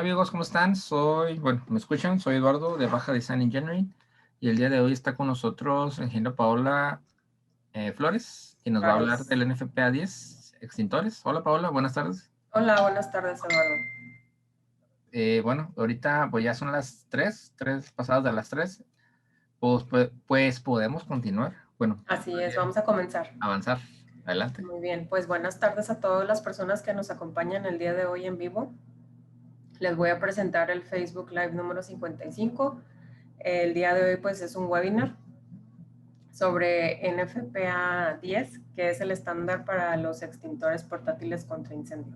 Hola amigos, ¿cómo están? Bueno, ¿me escuchan? Soy Eduardo de Baja Design Engineering y el día de hoy está con nosotros la ingeniera Paola Flores, quien nos va a hablar Flores. del NFPA 10 extintores. Hola Paola, buenas tardes. Hola, buenas tardes, Eduardo. Bueno, ahorita pues ya son las 3 pasadas de las 3. Pues podemos continuar. Bueno, Así es, vamos a comenzar. avanzar. Adelante. Muy bien, pues buenas tardes a todas las personas que nos acompañan el día de hoy en vivo. Les voy a presentar el Facebook Live número 55. El día de hoy pues es un webinar sobre NFPA 10, que es el estándar para los extintores portátiles contra incendio.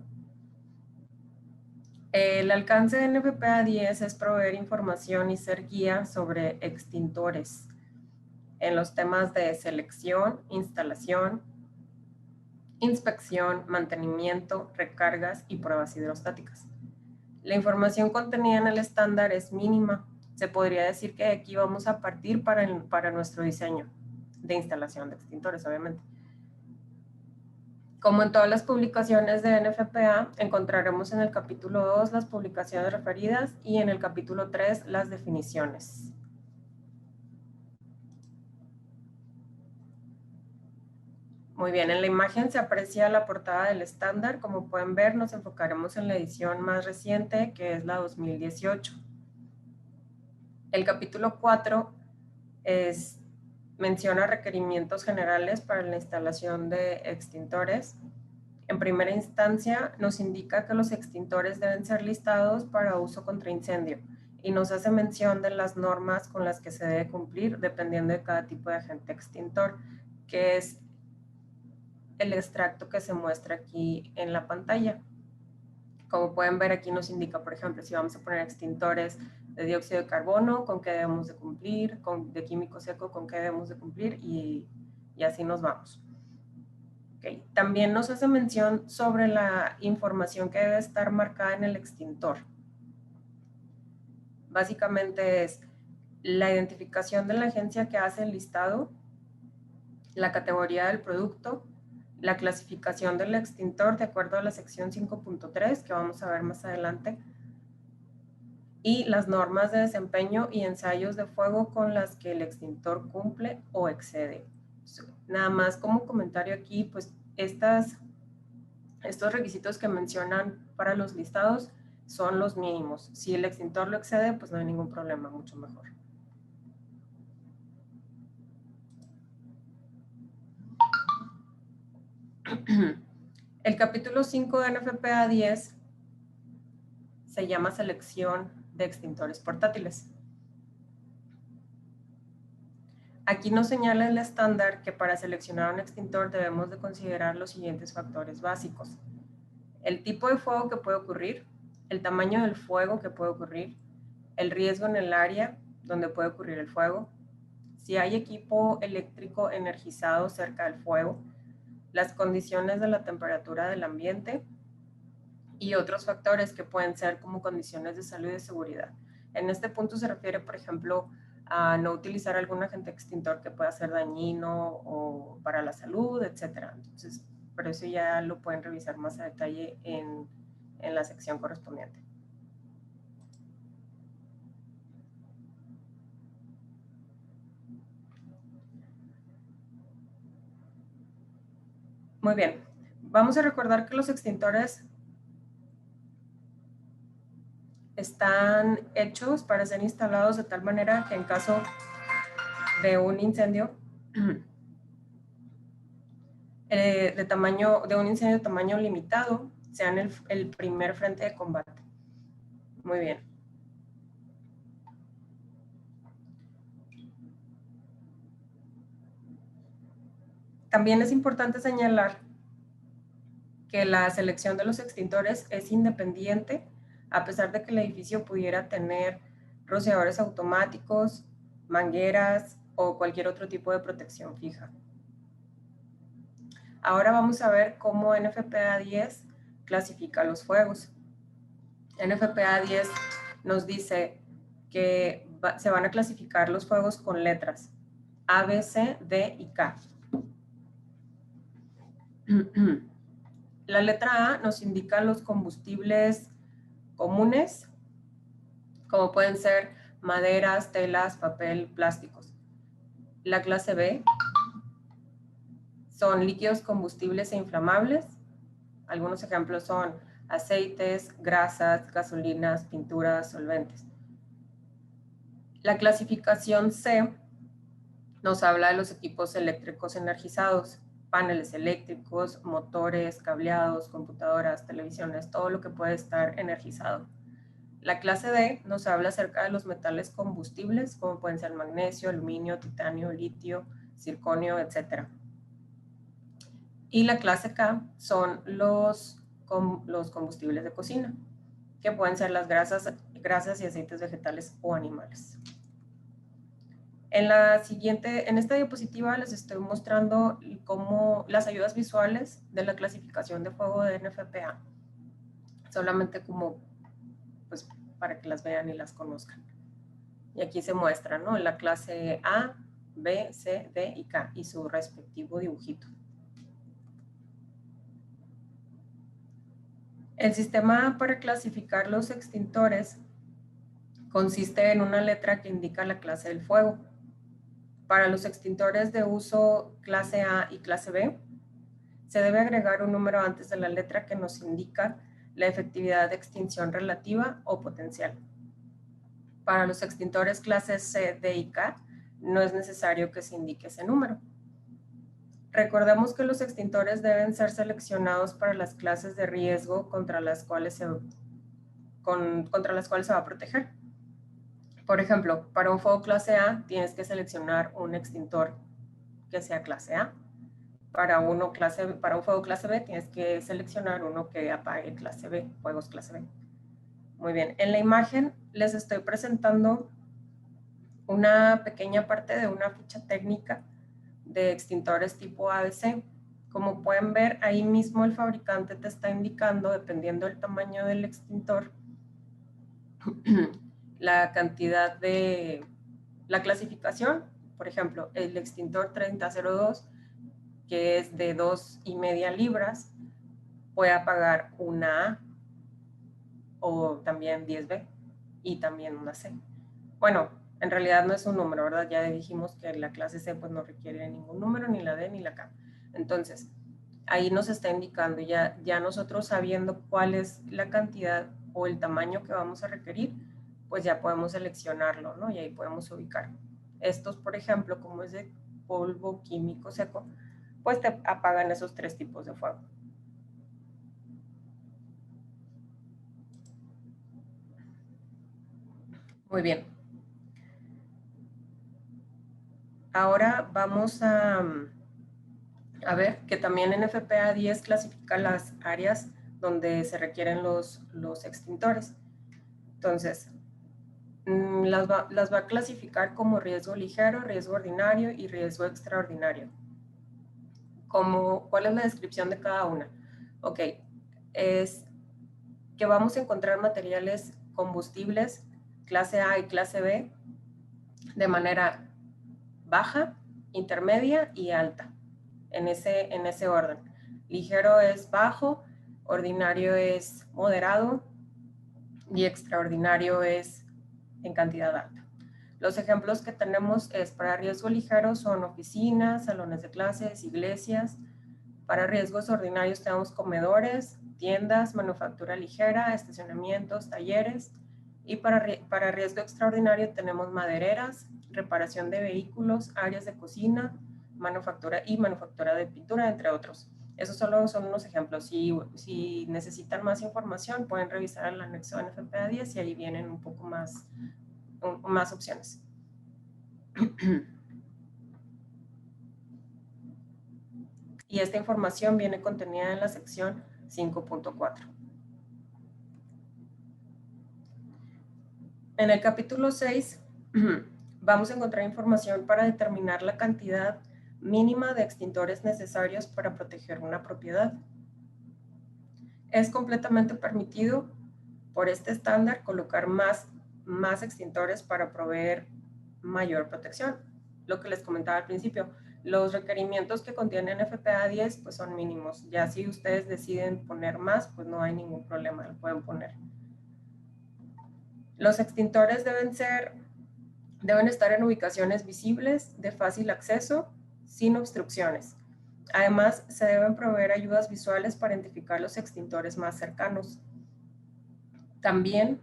El alcance de NFPA 10 es proveer información y ser guía sobre extintores en los temas de selección, instalación, inspección, mantenimiento, recargas y pruebas hidrostáticas. La información contenida en el estándar es mínima. Se podría decir que aquí vamos a partir para nuestro diseño de instalación de extintores, obviamente. Como en todas las publicaciones de NFPA, encontraremos en el capítulo 2 las publicaciones referidas y en el capítulo 3 las definiciones. Muy bien, en la imagen se aprecia la portada del estándar. Como pueden ver, nos enfocaremos en la edición más reciente, que es la 2018. El capítulo 4 menciona requerimientos generales para la instalación de extintores. En primera instancia, nos indica que los extintores deben ser listados para uso contra incendio y nos hace mención de las normas con las que se debe cumplir dependiendo de cada tipo de agente extintor, que es el extracto que se muestra aquí en la pantalla. Como pueden ver, aquí nos indica, por ejemplo, si vamos a poner extintores de dióxido de carbono, con qué debemos de cumplir, de químico seco, con qué debemos de cumplir, y así nos vamos. Okay. También nos hace mención sobre la información que debe estar marcada en el extintor. Básicamente es la identificación de la agencia que hace el listado, la categoría del producto, la clasificación del extintor de acuerdo a la sección 5.3 que vamos a ver más adelante, y las normas de desempeño y ensayos de fuego con las que el extintor cumple o excede. Nada más como comentario aquí, pues estos requisitos que mencionan para los listados son los mínimos. Si el extintor lo excede, pues no hay ningún problema, mucho mejor. El capítulo 5 de NFPA 10 se llama selección de extintores portátiles. Aquí nos señala el estándar que para seleccionar un extintor debemos de considerar los siguientes factores básicos: el tipo de fuego que puede ocurrir, el tamaño del fuego que puede ocurrir, el riesgo en el área donde puede ocurrir el fuego, si hay equipo eléctrico energizado cerca del fuego, las condiciones de la temperatura del ambiente y otros factores que pueden ser como condiciones de salud y de seguridad. En este punto se refiere, por ejemplo, a no utilizar algún agente extintor que pueda ser dañino o para la salud, etc. Entonces, por eso ya lo pueden revisar más a detalle en la sección correspondiente. Muy bien, vamos a recordar que los extintores están hechos para ser instalados de tal manera que en caso de un incendio de un incendio de tamaño limitado, sean el primer frente de combate. Muy bien. También es importante señalar que la selección de los extintores es independiente, a pesar de que el edificio pudiera tener rociadores automáticos, mangueras o cualquier otro tipo de protección fija. Ahora vamos a ver cómo NFPA 10 clasifica los fuegos. NFPA 10 nos dice que se van a clasificar los fuegos con letras A, B, C, D y K. La letra A nos indica los combustibles comunes como pueden ser maderas, telas, papel, plásticos. La clase B son líquidos combustibles e inflamables. Algunos ejemplos son aceites, grasas, gasolinas, pinturas, solventes. La clasificación C nos habla de los equipos eléctricos energizados, paneles eléctricos, motores, cableados, computadoras, televisiones, todo lo que puede estar energizado. La clase D nos habla acerca de los metales combustibles, como pueden ser magnesio, aluminio, titanio, litio, circonio, etc. Y la clase K son los combustibles de cocina, que pueden ser las grasas y aceites vegetales o animales. En esta diapositiva les estoy mostrando las ayudas visuales de la clasificación de fuego de NFPA, solamente como pues para que las vean y las conozcan. Y aquí se muestra, ¿no? La clase A, B, C, D y K y su respectivo dibujito. El sistema para clasificar los extintores consiste en una letra que indica la clase del fuego. Para los extintores de uso clase A y clase B, se debe agregar un número antes de la letra que nos indica la efectividad de extinción relativa o potencial. Para los extintores clases C, D y K, no es necesario que se indique ese número. Recordemos que los extintores deben ser seleccionados para las clases de riesgo contra las cuales se va a proteger. Por ejemplo, para un fuego clase A tienes que seleccionar un extintor que sea clase A. Para un fuego clase B tienes que seleccionar uno que apague clase B, fuegos clase B. Muy bien, en la imagen les estoy presentando una pequeña parte de una ficha técnica de extintores tipo ABC. Como pueden ver, ahí mismo el fabricante te está indicando, dependiendo del tamaño del extintor, la cantidad de la clasificación. Por ejemplo, el extintor 3002, que es de 2,5 libras, puede apagar una A o también 10B y también una C. Bueno, en realidad no es un número, ¿verdad? Ya dijimos que la clase C pues no requiere ningún número, ni la D ni la K. Entonces, ahí nos está indicando ya nosotros sabiendo cuál es la cantidad o el tamaño que vamos a requerir, pues ya podemos seleccionarlo, ¿no? Y ahí podemos ubicar. Estos, por ejemplo, como es de polvo químico seco, pues te apagan esos 3 tipos de fuego. Muy bien. Ahora vamos a ver que también NFPA 10 clasifica las áreas donde se requieren los extintores. Entonces, las va a clasificar como riesgo ligero, riesgo ordinario y riesgo extraordinario. ¿Cuál es la descripción de cada una? Ok, es que vamos a encontrar materiales combustibles clase A y clase B de manera baja, intermedia y alta, en ese orden. Ligero es bajo, ordinario es moderado y extraordinario es en cantidad alta. Los ejemplos que tenemos es para riesgo ligero son oficinas, salones de clases, iglesias. Para riesgos ordinarios tenemos comedores, tiendas, manufactura ligera, estacionamientos, talleres. Y para riesgo extraordinario tenemos madereras, reparación de vehículos, áreas de cocina, manufactura de pintura, entre otros. Esos solo son unos ejemplos. Si necesitan más información, pueden revisar el anexo NFPA 10 y ahí vienen un poco más opciones. Y esta información viene contenida en la sección 5.4. En el capítulo 6 vamos a encontrar información para determinar la cantidad mínima de extintores necesarios para proteger una propiedad. Es completamente permitido por este estándar colocar más extintores para proveer mayor protección. Lo que les comentaba al principio, los requerimientos que contiene NFPA 10 pues son mínimos. Ya si ustedes deciden poner más, pues no hay ningún problema, lo pueden poner. Los extintores deben estar en ubicaciones visibles, de fácil acceso, sin obstrucciones. Además, se deben proveer ayudas visuales para identificar los extintores más cercanos. También,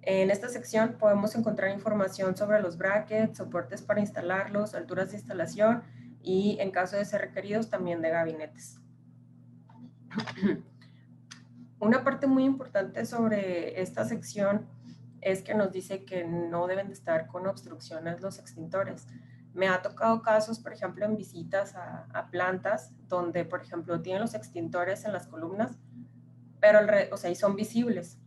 en esta sección podemos encontrar información sobre los brackets, soportes para instalarlos, alturas de instalación y, en caso de ser requeridos, también de gabinetes. Una parte muy importante sobre esta sección es que nos dice que no deben de estar con obstrucciones los extintores. Me ha tocado casos, por ejemplo, en visitas a plantas donde, por ejemplo, tienen los extintores en las columnas, pero o sea, y son visibles,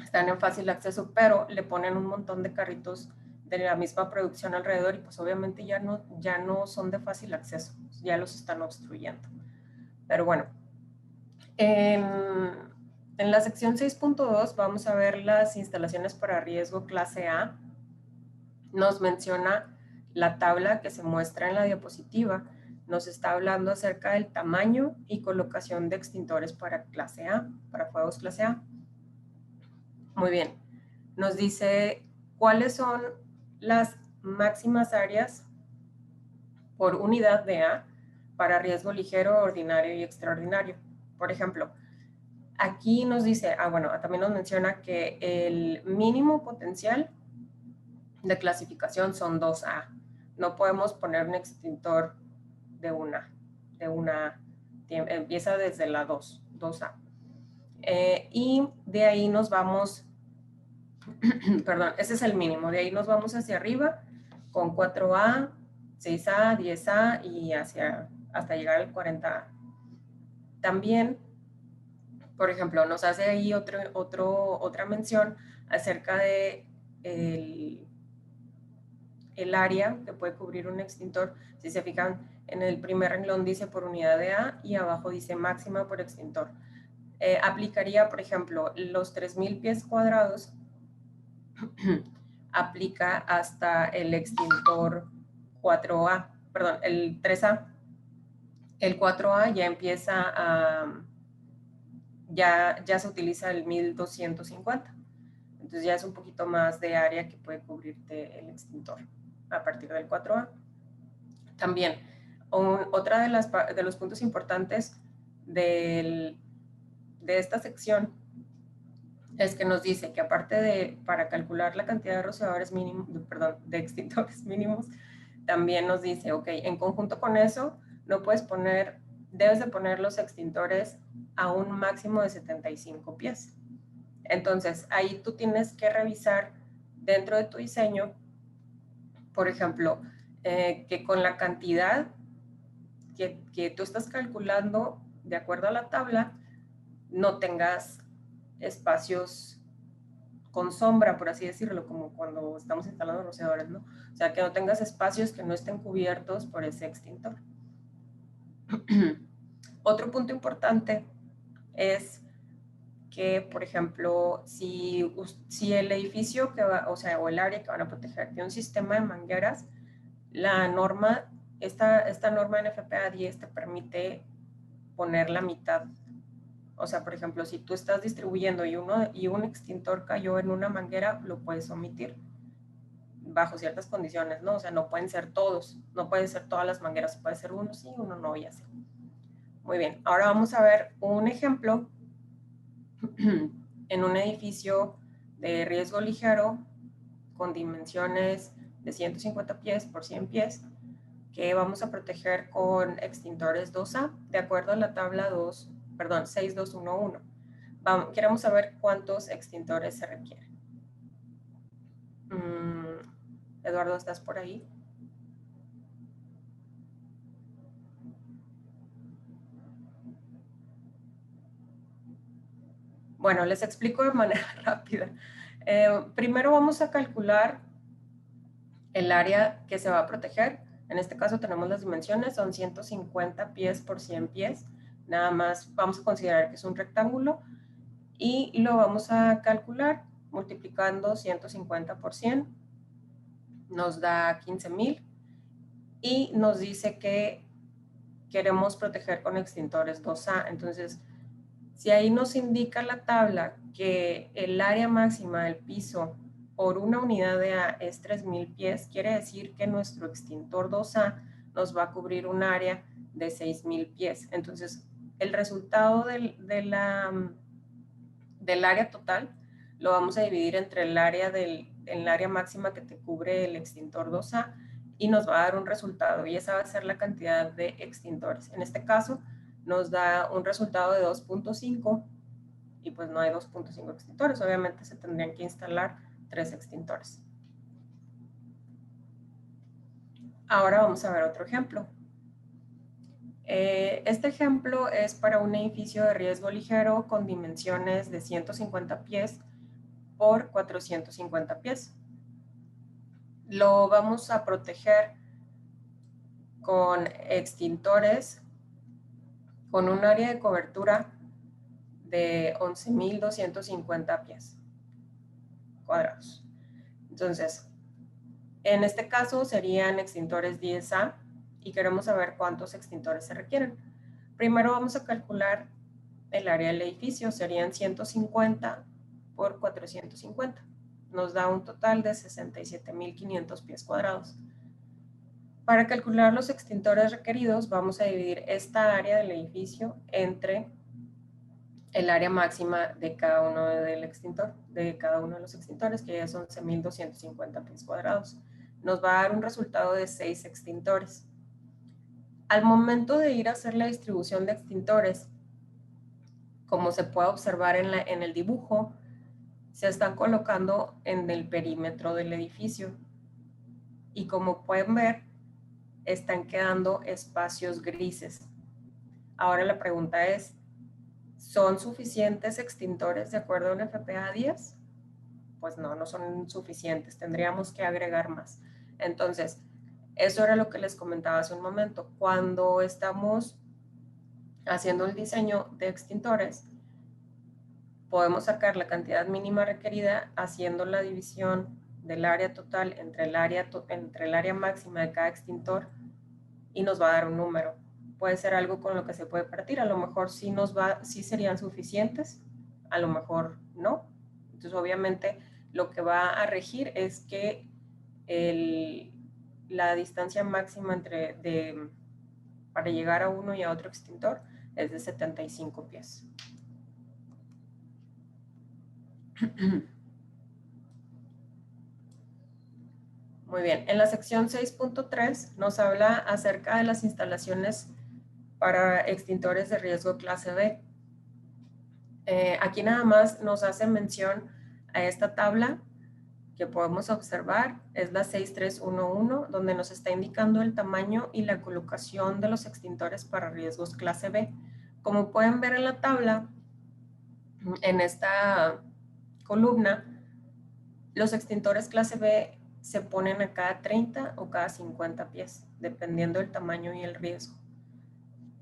están en fácil acceso, pero le ponen un montón de carritos de la misma producción alrededor y pues obviamente ya no son de fácil acceso, ya los están obstruyendo. Pero bueno, en la sección 6.2 vamos a ver las instalaciones para riesgo clase A. Nos menciona la tabla que se muestra en la diapositiva. Nos está hablando acerca del tamaño y colocación de extintores para clase A, para fuegos clase A. Muy bien. Nos dice cuáles son las máximas áreas por unidad de A para riesgo ligero, ordinario y extraordinario. Por ejemplo, aquí nos dice, bueno, también nos menciona que el mínimo potencial de clasificación son 2A. No podemos poner un extintor de una, empieza desde la 2A. Y de ahí nos vamos, perdón, ese es el mínimo, de ahí nos vamos hacia arriba con 4A, 6A, 10A y hasta llegar al 40A. También, por ejemplo, nos hace ahí otra mención acerca de el área que puede cubrir un extintor. Si se fijan, en el primer renglón dice por unidad de A y abajo dice máxima por extintor. Aplicaría, por ejemplo, los 3000 pies cuadrados, aplica hasta el extintor 4A, perdón, el 3A. El 4A ya empieza a, ya se utiliza el 1250. Entonces ya es un poquito más de área que puede cubrirte el extintor a partir del 4A. También, otra de los puntos importantes de esta sección es que nos dice que aparte para calcular la cantidad de rociadores mínimos, de extintores mínimos, también nos dice, ok, en conjunto con eso, debes de poner los extintores a un máximo de 75 pies. Entonces, ahí tú tienes que revisar dentro de tu diseño, por ejemplo, que con la cantidad que tú estás calculando de acuerdo a la tabla, no tengas espacios con sombra, por así decirlo, como cuando estamos instalando rociadores, ¿no? O sea, que no tengas espacios que no estén cubiertos por ese extintor. Otro punto importante es que, por ejemplo, si el edificio o el área que van a proteger tiene un sistema de mangueras, la norma, esta norma NFPA 10 te permite poner la mitad. O sea, por ejemplo, si tú estás distribuyendo y un extintor cayó en una manguera, lo puedes omitir bajo ciertas condiciones, ¿no? O sea, no pueden ser todos, no pueden ser todas las mangueras, puede ser uno sí, uno no, y así. Muy bien, ahora vamos a ver un ejemplo en un edificio de riesgo ligero con dimensiones de 150 pies por 100 pies que vamos a proteger con extintores 2A de acuerdo a la tabla 6211. Queremos saber cuántos extintores se requieren. Eduardo, ¿estás por ahí? Bueno, les explico de manera rápida. Primero vamos a calcular el área que se va a proteger. En este caso tenemos las dimensiones, son 150 pies por 100 pies. Nada más vamos a considerar que es un rectángulo y lo vamos a calcular multiplicando 150 por 100. Nos da 15,000 y nos dice que queremos proteger con extintores 2A. Entonces, Si ahí nos indica la tabla que el área máxima del piso por una unidad de A es 3,000 pies, quiere decir que nuestro extintor 2A nos va a cubrir un área de 6,000 pies. Entonces, el resultado del área total lo vamos a dividir entre el área máxima que te cubre el extintor 2A y nos va a dar un resultado, y esa va a ser la cantidad de extintores. En este caso, nos da un resultado de 2.5 y pues no hay 2.5 extintores, obviamente se tendrían que instalar 3 extintores. Ahora vamos a ver otro ejemplo. Este ejemplo es para un edificio de riesgo ligero con dimensiones de 150 pies por 450 pies. Lo vamos a proteger con extintores con un área de cobertura de 11,250 pies cuadrados. Entonces, en este caso serían extintores 10A y queremos saber cuántos extintores se requieren. Primero vamos a calcular el área del edificio, serían 150 por 450. Nos da un total de 67,500 pies cuadrados. Para calcular los extintores requeridos, vamos a dividir esta área del edificio entre el área máxima de cada uno de cada uno de los extintores, que ya son 11,250 pies cuadrados. Nos va a dar un resultado de 6 extintores. Al momento de ir a hacer la distribución de extintores, como se puede observar en el dibujo, se están colocando en el perímetro del edificio. Y como pueden ver, están quedando espacios grises. Ahora la pregunta es, ¿son suficientes extintores de acuerdo a un FPA 10? Pues no, no son suficientes, tendríamos que agregar más. Entonces, eso era lo que les comentaba hace un momento. Cuando estamos haciendo el diseño de extintores, podemos sacar la cantidad mínima requerida haciendo la división del área total entre el área máxima de cada extintor y nos va a dar un número. Puede ser algo con lo que se puede partir, a lo mejor sí serían suficientes, a lo mejor no. Entonces, obviamente, lo que va a regir es que la distancia máxima para llegar a uno y a otro extintor es de 75 pies. Muy bien, en la sección 6.3 nos habla acerca de las instalaciones para extintores de riesgo clase B. Aquí nada más nos hace mención a esta tabla que podemos observar, es la 6311, donde nos está indicando el tamaño y la colocación de los extintores para riesgos clase B. Como pueden ver en la tabla, en esta columna, los extintores clase B se ponen a cada 30 o cada 50 pies, dependiendo del tamaño y el riesgo.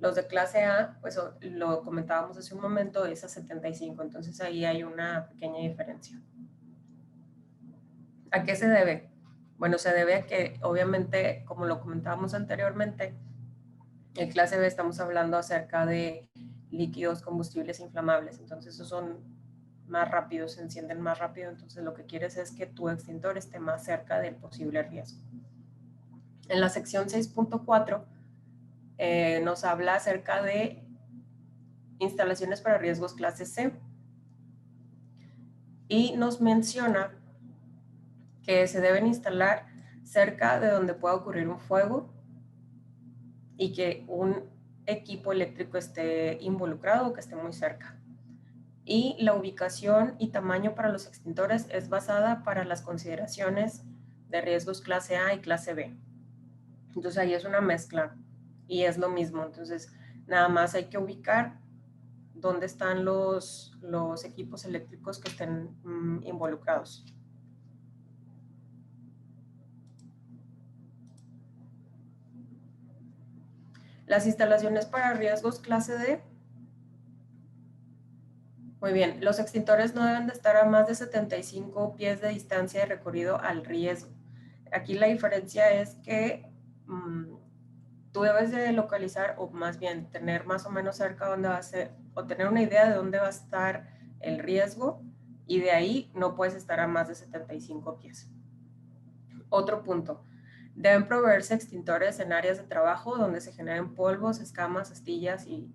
Los de clase A, pues lo comentábamos hace un momento, es a 75, entonces ahí hay una pequeña diferencia. ¿A qué se debe? Bueno, se debe a que, obviamente, como lo comentábamos anteriormente, en clase B estamos hablando acerca de líquidos combustibles inflamables, entonces esos son más rápidos, se encienden más rápido, entonces lo que quieres es que tu extintor esté más cerca del posible riesgo. En la sección 6.4 nos habla acerca de instalaciones para riesgos clase C y nos menciona que se deben instalar cerca de donde pueda ocurrir un fuego y que un equipo eléctrico esté involucrado o que esté muy cerca. Y la ubicación y tamaño para los extintores es basada para las consideraciones de riesgos clase A y clase B. Entonces ahí es una mezcla y es lo mismo. Entonces nada más hay que ubicar dónde están los equipos eléctricos que estén involucrados. Las instalaciones para riesgos clase D. Muy bien, los extintores no deben de estar a más de 75 pies de distancia de recorrido al riesgo. Aquí la diferencia es que tú debes de localizar, o más bien tener más o menos cerca dónde va a ser, o tener una idea de dónde va a estar el riesgo, y de ahí no puedes estar a más de 75 pies. Otro punto, deben proveerse extintores en áreas de trabajo donde se generen polvos, escamas, astillas y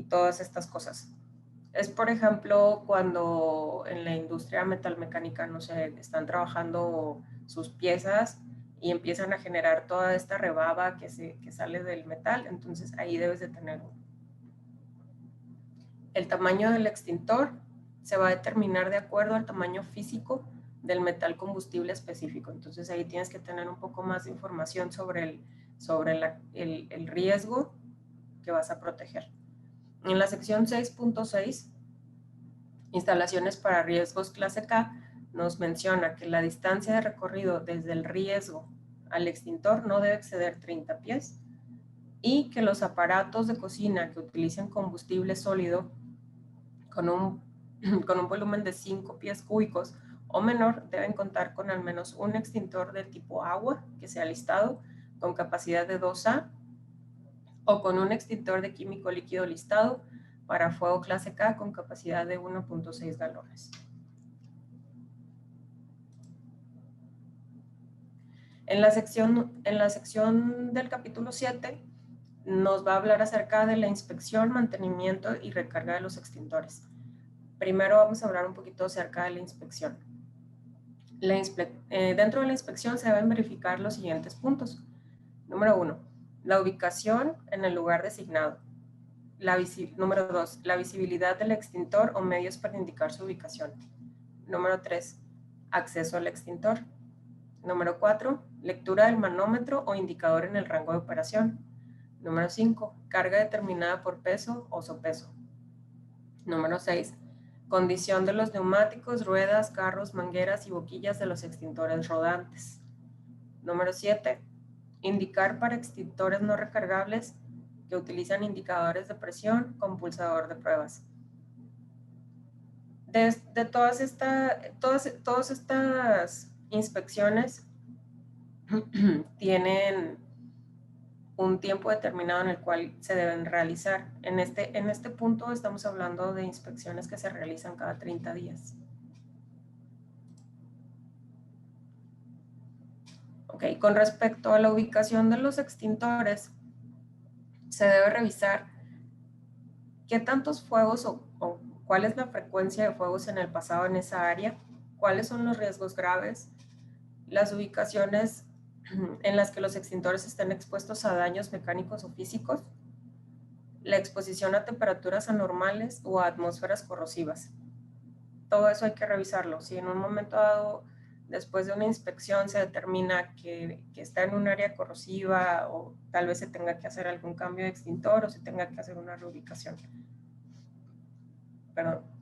todas estas cosas. Es, por ejemplo, cuando en la industria metalmecánica, no sé, están trabajando sus piezas y empiezan a generar toda esta rebaba que sale del metal, entonces ahí debes de tener uno. El tamaño del extintor se va a determinar de acuerdo al tamaño físico del metal combustible específico. Entonces ahí tienes que tener un poco más de información sobre el riesgo que vas a proteger. En la sección 6.6, instalaciones para riesgos clase K, nos menciona que la distancia de recorrido desde el riesgo al extintor no debe exceder 30 pies y que los aparatos de cocina que utilicen combustible sólido con un volumen de 5 pies cúbicos o menor deben contar con al menos un extintor del tipo agua que sea listado con capacidad de 2A o con un extintor de químico líquido listado para fuego clase K con capacidad de 1.6 galones. En la sección del capítulo 7 nos va a hablar acerca de la inspección, mantenimiento y recarga de los extintores. Primero vamos a hablar un poquito acerca de la inspección. Dentro de la inspección se deben verificar los siguientes puntos. Número 1, la ubicación en el lugar designado. Número 2, la visibilidad del extintor o medios para indicar su ubicación. Número 3, acceso al extintor. Número 4, lectura del manómetro o indicador en el rango de operación. Número 5, carga determinada por peso o sopeso. Número 6, condición de los neumáticos, ruedas, carros, mangueras y boquillas de los extintores rodantes. Número 7, indicar para extintores no recargables que utilizan indicadores de presión con pulsador de pruebas. De todas estas inspecciones tienen un tiempo determinado en el cual se deben realizar. En este punto estamos hablando de inspecciones que se realizan cada 30 días. Ok, con respecto a la ubicación de los extintores, se debe revisar qué tantos fuegos o cuál es la frecuencia de fuegos en el pasado en esa área, cuáles son los riesgos graves, las ubicaciones en las que los extintores estén expuestos a daños mecánicos o físicos, la exposición a temperaturas anormales o a atmósferas corrosivas. Todo eso hay que revisarlo. Si en un momento dado, después de una inspección, se determina que está en un área corrosiva o tal vez se tenga que hacer algún cambio de extintor o se tenga que hacer una reubicación. Perdón.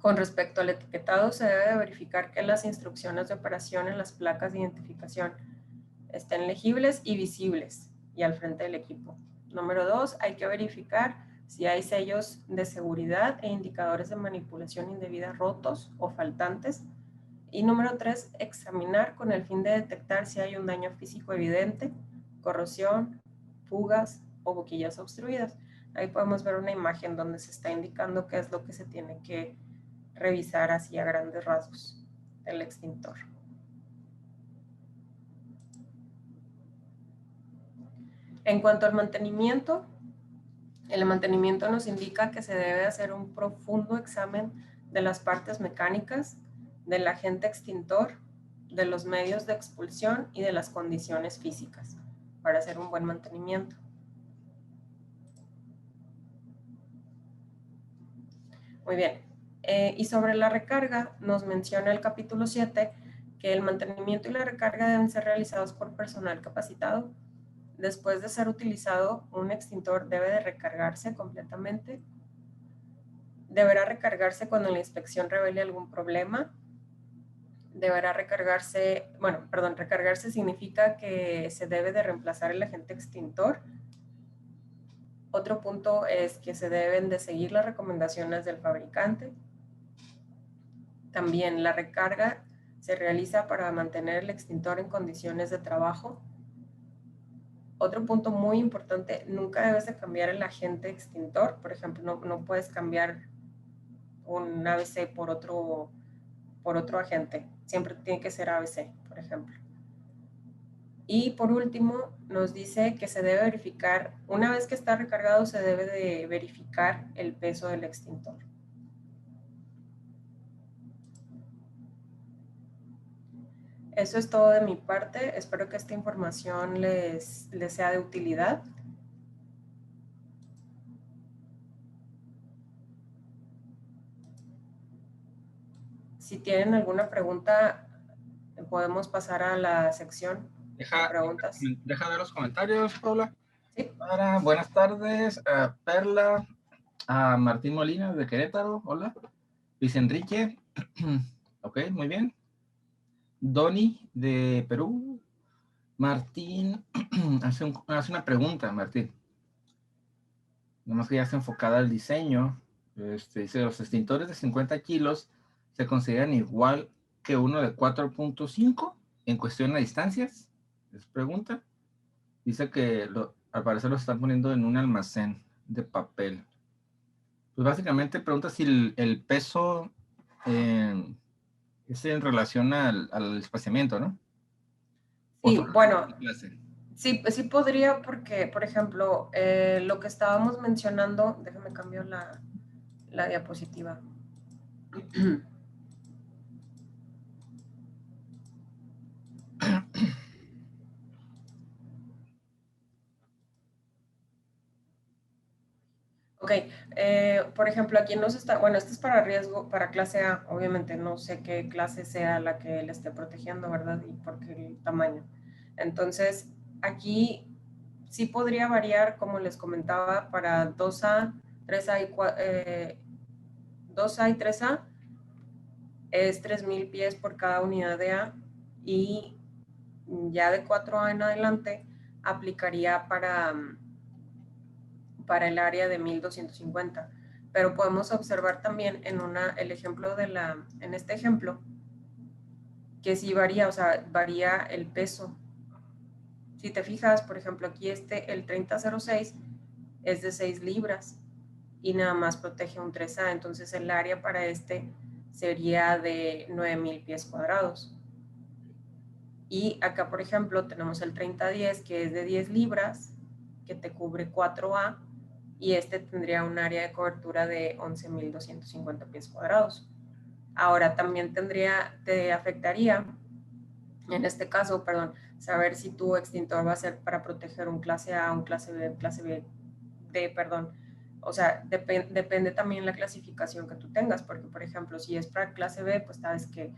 Con respecto al etiquetado, se debe de verificar que las instrucciones de operación en las placas de identificación estén legibles y visibles y al frente del equipo. Número 2, hay que verificar si hay sellos de seguridad e indicadores de manipulación indebida rotos o faltantes. Y número 3, examinar con el fin de detectar si hay un daño físico evidente, corrosión, fugas o boquillas obstruidas. Ahí podemos ver una imagen donde se está indicando qué es lo que se tiene que revisar así a grandes rasgos del extintor. En cuanto al mantenimiento, el mantenimiento nos indica que se debe hacer un profundo examen de las partes mecánicas, del agente extintor, de los medios de expulsión y de las condiciones físicas para hacer un buen mantenimiento. Muy bien. Y sobre la recarga, nos menciona el capítulo 7 que el mantenimiento y la recarga deben ser realizados por personal capacitado. Después de ser utilizado, un extintor debe de recargarse completamente. Deberá recargarse cuando la inspección revele algún problema. Deberá recargarse, recargarse significa que se debe de reemplazar el agente extintor. Otro punto es que se deben de seguir las recomendaciones del fabricante. También la recarga se realiza para mantener el extintor en condiciones de trabajo. Otro punto muy importante, nunca debes de cambiar el agente extintor. Por ejemplo, no puedes cambiar un ABC por otro agente. Siempre tiene que ser ABC, por ejemplo. Y por último, nos dice que se debe verificar, una vez que está recargado, se debe de verificar el peso del extintor. Eso es todo de mi parte. Espero que esta información les sea de utilidad. Si tienen alguna pregunta, podemos pasar a la sección de preguntas. Deja ver los comentarios, Paula. Sí. Buenas tardes a Perla, a Martín Molina de Querétaro, hola. Luis Enrique, ok, muy bien. Doni de Perú. Martín hace una pregunta, Martín. Nomás que ya está enfocada al diseño. Dice, los extintores de 50 kilos se consideran igual que uno de 4.5 en cuestión de distancias. Les pregunta. Dice que al parecer lo están poniendo en un almacén de papel. Pues básicamente pregunta si el peso es en relación al espaciamiento, ¿no? Sí, bueno, sí podría porque, por ejemplo, lo que estábamos mencionando, déjame cambiar la diapositiva. Ok, por ejemplo, aquí nos está, bueno, esto es para riesgo, para clase A, obviamente no sé qué clase sea la que le esté protegiendo, ¿verdad? Y por qué el tamaño. Entonces, aquí sí podría variar, como les comentaba, para 2A, 3A y 2A y 3A, es 3,000 pies por cada unidad de A, y ya de 4A en adelante aplicaría para el área de 1,250. Pero podemos observar también en este ejemplo, que sí varía, o sea, varía el peso. Si te fijas, por ejemplo, aquí el 3006 es de 6 libras y nada más protege un 3A, entonces el área para sería de 9,000 pies cuadrados. Y acá, por ejemplo, tenemos el 3010, que es de 10 libras, que te cubre 4A, y tendría un área de cobertura de 11,250 pies cuadrados. Ahora, también te afectaría, en este caso, perdón, saber si tu extintor va a ser para proteger un clase A, un clase B, D, perdón. O sea, depende también la clasificación que tú tengas, porque, por ejemplo, si es para clase B, pues sabes que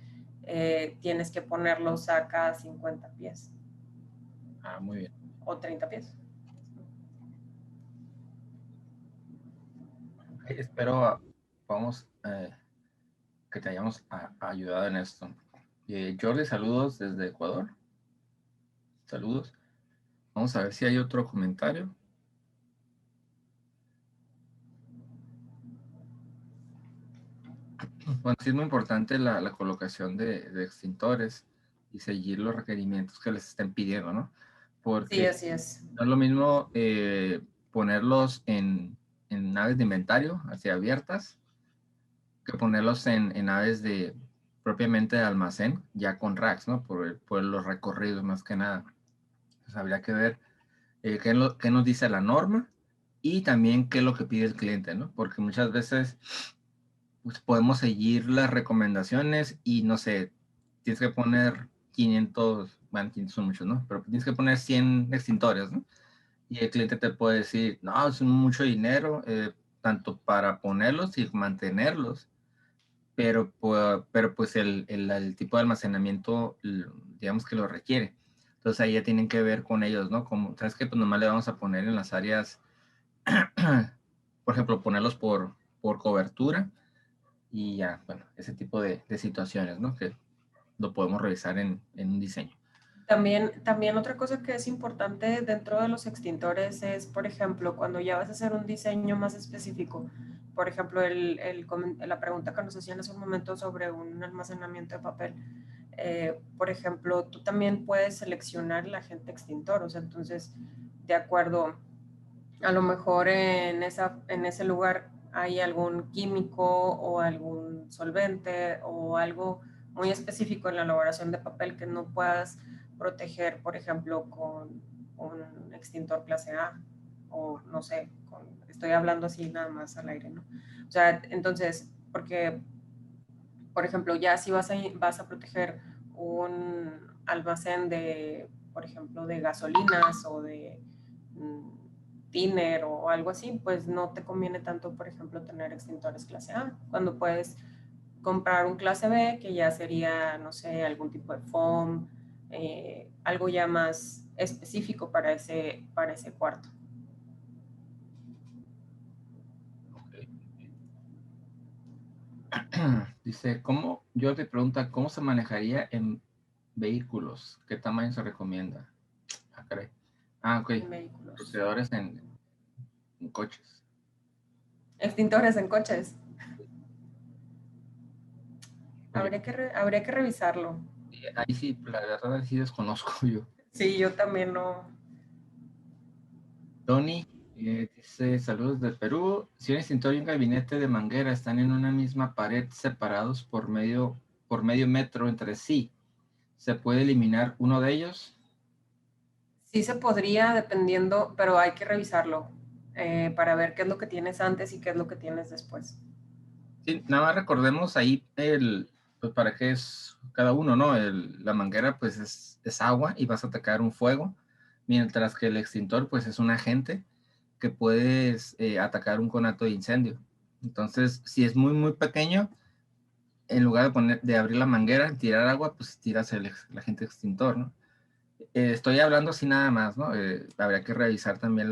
tienes que ponerlos a cada 50 pies. Ah, muy bien. O 30 pies. Okay, espero que te hayamos ayudado en esto. Jordi, saludos desde Ecuador. Saludos. Vamos a ver si hay otro comentario. Bueno, sí es muy importante la colocación de extintores y seguir los requerimientos que les estén pidiendo, ¿no? Porque sí, así es. No es lo mismo ponerlos en naves de inventario, así abiertas, que ponerlos en naves propiamente de almacén, ya con racks, ¿no? Por los recorridos más que nada. Entonces habría que ver qué nos dice la norma y también qué es lo que pide el cliente, ¿no? Porque muchas veces pues, podemos seguir las recomendaciones y no sé, tienes que poner 500, bueno, 500 son muchos, ¿no? Pero tienes que poner 100 extintores, ¿no? Y el cliente te puede decir, no, es mucho dinero, tanto para ponerlos y mantenerlos, pero pues el tipo de almacenamiento, digamos que lo requiere. Entonces ahí ya tienen que ver con ellos, ¿no? Como, ¿sabes qué? Pues nomás le vamos a poner en las áreas, por ejemplo, ponerlos por cobertura y ya, bueno, ese tipo de situaciones, ¿no? Que lo podemos revisar en un diseño. También otra cosa que es importante dentro de los extintores es, por ejemplo, cuando ya vas a hacer un diseño más específico, por ejemplo, la pregunta que nos hacían hace un momento sobre un almacenamiento de papel, por ejemplo, tú también puedes seleccionar el agente extintor, o sea, entonces de acuerdo, a lo mejor en ese lugar hay algún químico o algún solvente o algo muy específico en la elaboración de papel que no puedas proteger, por ejemplo, con un extintor clase A o no sé, estoy hablando así nada más al aire, ¿no? O sea, entonces, porque, por ejemplo, ya si vas a proteger un almacén de, por ejemplo, de gasolinas o de thinner o algo así, pues no te conviene tanto, por ejemplo, tener extintores clase A, cuando puedes comprar un clase B, que ya sería, no sé, algún tipo de foam, algo ya más específico para ese cuarto. Okay. Dice, Jordi pregunta, ¿cómo se manejaría en vehículos? ¿Qué tamaño se recomienda? Ah, caray. Ah, ok. En vehículos. Procedores en coches. Extintores en coches. Oye, Habría que revisarlo. ahí sí, la verdad sí desconozco yo. Sí, yo también no. Tony dice, saludos de Perú. Si un extintor y un gabinete de manguera están en una misma pared separados por medio metro entre sí, ¿se puede eliminar uno de ellos? Sí se podría, dependiendo, pero hay que revisarlo para ver qué es lo que tienes antes y qué es lo que tienes después. Sí, nada más recordemos ahí pues para qué es cada uno, ¿no? La manguera pues es agua y vas a atacar un fuego, mientras que el extintor pues es un agente que puedes atacar un conato de incendio. Entonces, si es muy, muy pequeño, en lugar de abrir la manguera, tirar agua, pues tiras el agente extintor, ¿no? Estoy hablando así nada más, ¿no? Habría que revisar también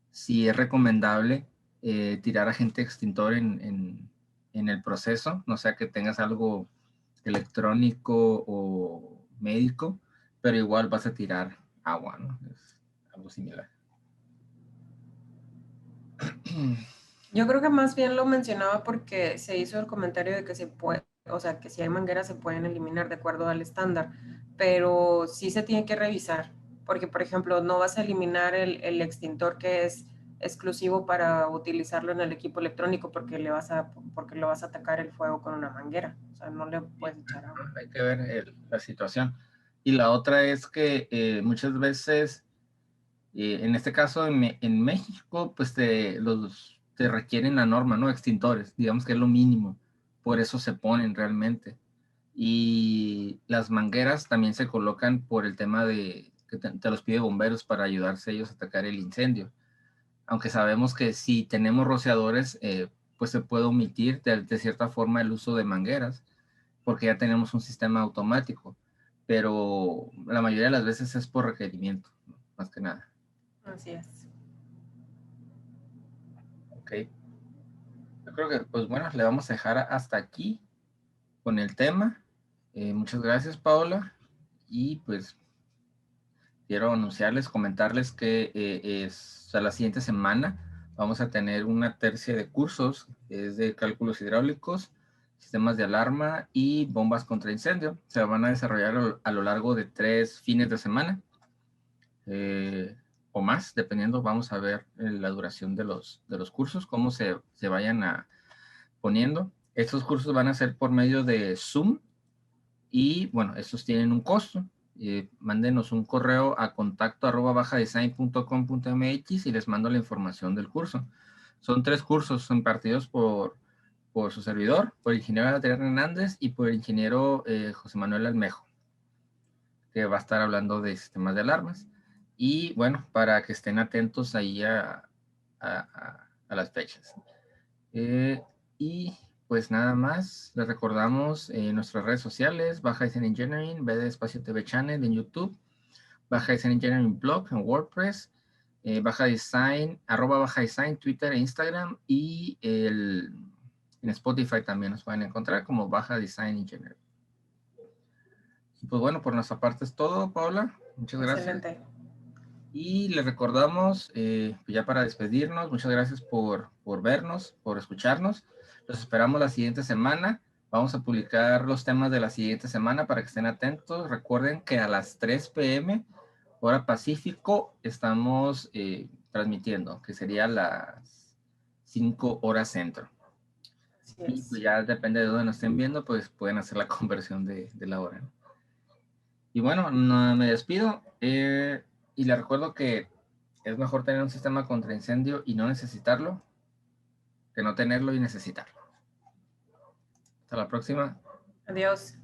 si es recomendable tirar agente extintor en el proceso, no sea que tengas algo electrónico o médico, pero igual vas a tirar agua, ¿no? Es algo similar. Yo creo que más bien lo mencionaba porque se hizo el comentario de que se puede, o sea, que si hay mangueras se pueden eliminar de acuerdo al estándar, pero sí se tiene que revisar, porque por ejemplo no vas a eliminar el extintor que es exclusivo para utilizarlo en el equipo electrónico porque porque lo vas a atacar el fuego con una manguera, o sea, no le puedes echar agua. Hay que ver la situación. Y la otra es que muchas veces, en este caso en México, pues te requieren la norma, ¿no? Extintores, digamos que es lo mínimo. Por eso se ponen realmente. Y las mangueras también se colocan por el tema de que te los pide bomberos para ayudarse ellos a atacar el incendio. Aunque sabemos que si tenemos rociadores, pues se puede omitir de cierta forma el uso de mangueras, porque ya tenemos un sistema automático, pero la mayoría de las veces es por requerimiento, ¿no? Más que nada. Así es. Ok. Yo creo que, pues bueno, le vamos a dejar hasta aquí con el tema. Muchas gracias, Paola. Y pues quiero anunciarles, comentarles que a la siguiente semana vamos a tener una tercia de cursos, es de cálculos hidráulicos, sistemas de alarma y bombas contra incendio. Se van a desarrollar a lo largo de 3 fines de semana o más, dependiendo, vamos a ver la duración de los cursos, cómo se vayan poniendo. Estos cursos van a ser por medio de Zoom y bueno, estos tienen un costo. Mándenos un correo a contacto@bajadesign.com.mx y les mando la información del curso. Son 3 cursos impartidos por su servidor, por el ingeniero Adrián Hernández y por el ingeniero José Manuel Almejo, que va a estar hablando de sistemas de alarmas. Y bueno, para que estén atentos ahí a las fechas. Y pues nada más, les recordamos nuestras redes sociales, Baja Design Engineering, BD Espacio TV Channel en YouTube, Baja Design Engineering Blog en WordPress, Baja Design, @Baja Design, Twitter e Instagram, y en Spotify también nos pueden encontrar como Baja Design Engineering. Y pues bueno, por nuestra parte es todo, Paula. Muchas gracias. Excelente. Y les recordamos, ya para despedirnos, muchas gracias por vernos, por escucharnos. Los esperamos la siguiente semana. Vamos a publicar los temas de la siguiente semana para que estén atentos. Recuerden que a las 3 p.m. hora Pacífico estamos transmitiendo, que sería las 5 horas centro. Así Y es. pues ya depende de dónde nos estén viendo, pues pueden hacer la conversión de la hora, ¿no? Y bueno, no, me despido y les recuerdo que es mejor tener un sistema contra incendio y no necesitarlo que no tenerlo y necesitarlo. Hasta la próxima. Adiós.